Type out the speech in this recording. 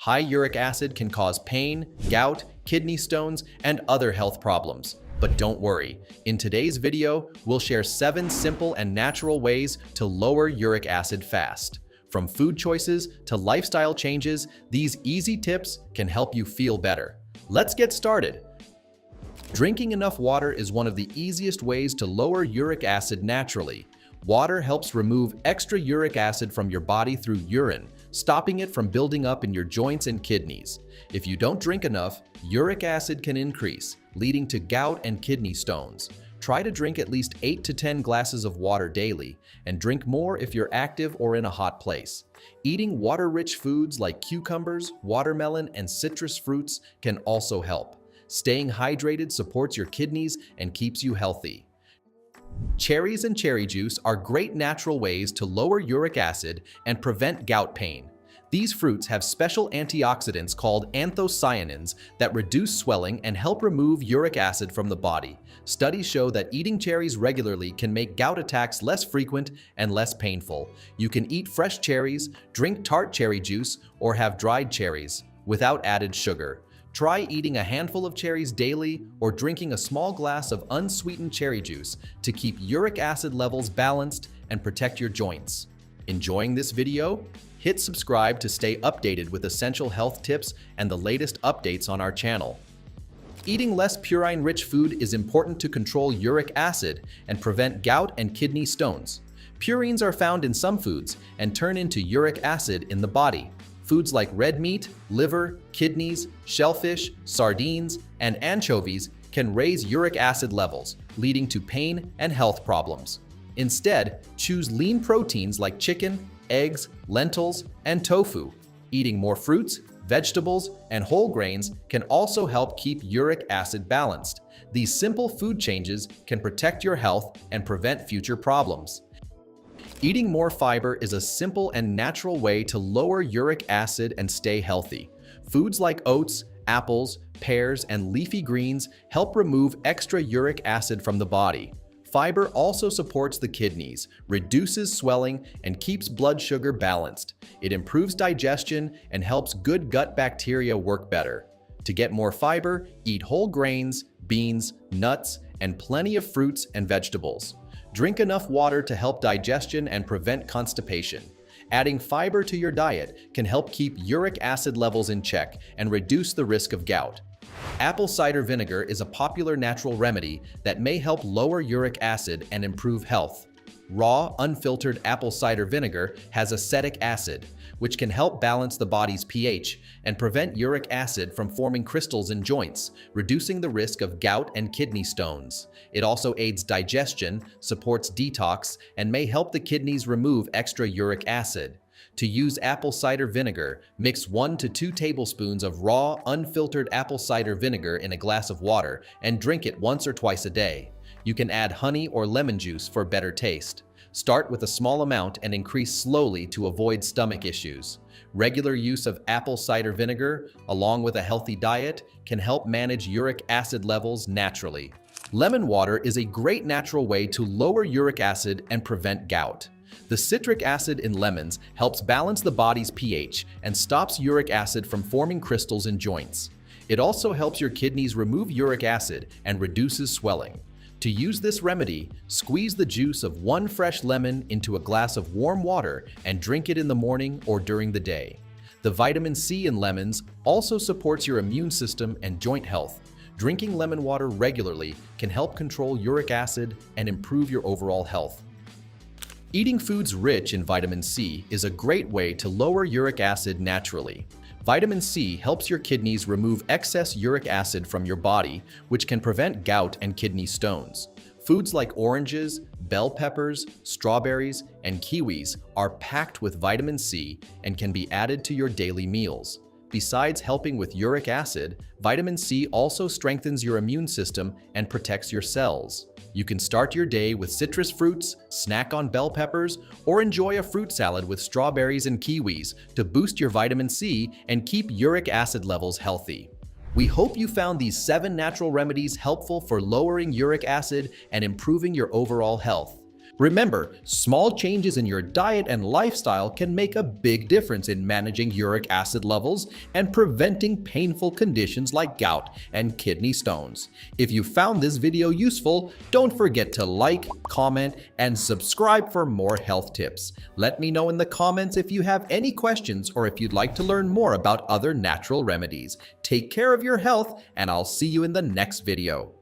High uric acid can cause pain, gout, kidney stones, and other health problems. But don't worry, in today's video, we'll share 7 simple and natural ways to lower uric acid fast. From food choices to lifestyle changes, these easy tips can help you feel better. Let's get started. Drinking enough water is one of the easiest ways to lower uric acid naturally. Water helps remove extra uric acid from your body through urine, stopping it from building up in your joints and kidneys. If you don't drink enough, uric acid can increase, leading to gout and kidney stones. Try to drink at least 8 to 10 glasses of water daily, and drink more if you're active or in a hot place. Eating water-rich foods like cucumbers, watermelon, and citrus fruits can also help. Staying hydrated supports your kidneys and keeps you healthy. Cherries and cherry juice are great natural ways to lower uric acid and prevent gout pain. These fruits have special antioxidants called anthocyanins that reduce swelling and help remove uric acid from the body. Studies show that eating cherries regularly can make gout attacks less frequent and less painful. You can eat fresh cherries, drink tart cherry juice, or have dried cherries without added sugar. Try eating a handful of cherries daily or drinking a small glass of unsweetened cherry juice to keep uric acid levels balanced and protect your joints. Enjoying this video? Hit subscribe to stay updated with essential health tips and the latest updates on our channel. Eating less purine-rich food is important to control uric acid and prevent gout and kidney stones. Purines are found in some foods and turn into uric acid in the body. Foods like red meat, liver, kidneys, shellfish, sardines, and anchovies can raise uric acid levels, leading to pain and health problems. Instead, choose lean proteins like chicken, eggs, lentils, and tofu. Eating more fruits, vegetables, and whole grains can also help keep uric acid balanced. These simple food changes can protect your health and prevent future problems. Eating more fiber is a simple and natural way to lower uric acid and stay healthy. Foods like oats, apples, pears, and leafy greens help remove extra uric acid from the body. Fiber also supports the kidneys, reduces swelling, and keeps blood sugar balanced. It improves digestion and helps good gut bacteria work better. To get more fiber, eat whole grains, beans, nuts, and plenty of fruits and vegetables. Drink enough water to help digestion and prevent constipation. Adding fiber to your diet can help keep uric acid levels in check and reduce the risk of gout. Apple cider vinegar is a popular natural remedy that may help lower uric acid and improve health. Raw, unfiltered apple cider vinegar has acetic acid, which can help balance the body's pH and prevent uric acid from forming crystals in joints, reducing the risk of gout and kidney stones. It also aids digestion, supports detox, and may help the kidneys remove extra uric acid. To use apple cider vinegar, mix 1 to 2 tablespoons of raw, unfiltered apple cider vinegar in a glass of water and drink it once or twice a day. You can add honey or lemon juice for better taste. Start with a small amount and increase slowly to avoid stomach issues. Regular use of apple cider vinegar, along with a healthy diet, can help manage uric acid levels naturally. Lemon water is a great natural way to lower uric acid and prevent gout. The citric acid in lemons helps balance the body's pH and stops uric acid from forming crystals in joints. It also helps your kidneys remove uric acid and reduces swelling. To use this remedy, squeeze the juice of 1 fresh lemon into a glass of warm water and drink it in the morning or during the day. The vitamin C in lemons also supports your immune system and joint health. Drinking lemon water regularly can help control uric acid and improve your overall health. Eating foods rich in vitamin C is a great way to lower uric acid naturally. Vitamin C helps your kidneys remove excess uric acid from your body, which can prevent gout and kidney stones. Foods like oranges, bell peppers, strawberries, and kiwis are packed with vitamin C and can be added to your daily meals. Besides helping with uric acid, vitamin C also strengthens your immune system and protects your cells. You can start your day with citrus fruits, snack on bell peppers, or enjoy a fruit salad with strawberries and kiwis to boost your vitamin C and keep uric acid levels healthy. We hope you found these 7 natural remedies helpful for lowering uric acid and improving your overall health. Remember, small changes in your diet and lifestyle can make a big difference in managing uric acid levels and preventing painful conditions like gout and kidney stones. If you found this video useful, don't forget to like, comment, and subscribe for more health tips. Let me know in the comments if you have any questions or if you'd like to learn more about other natural remedies. Take care of your health, and I'll see you in the next video.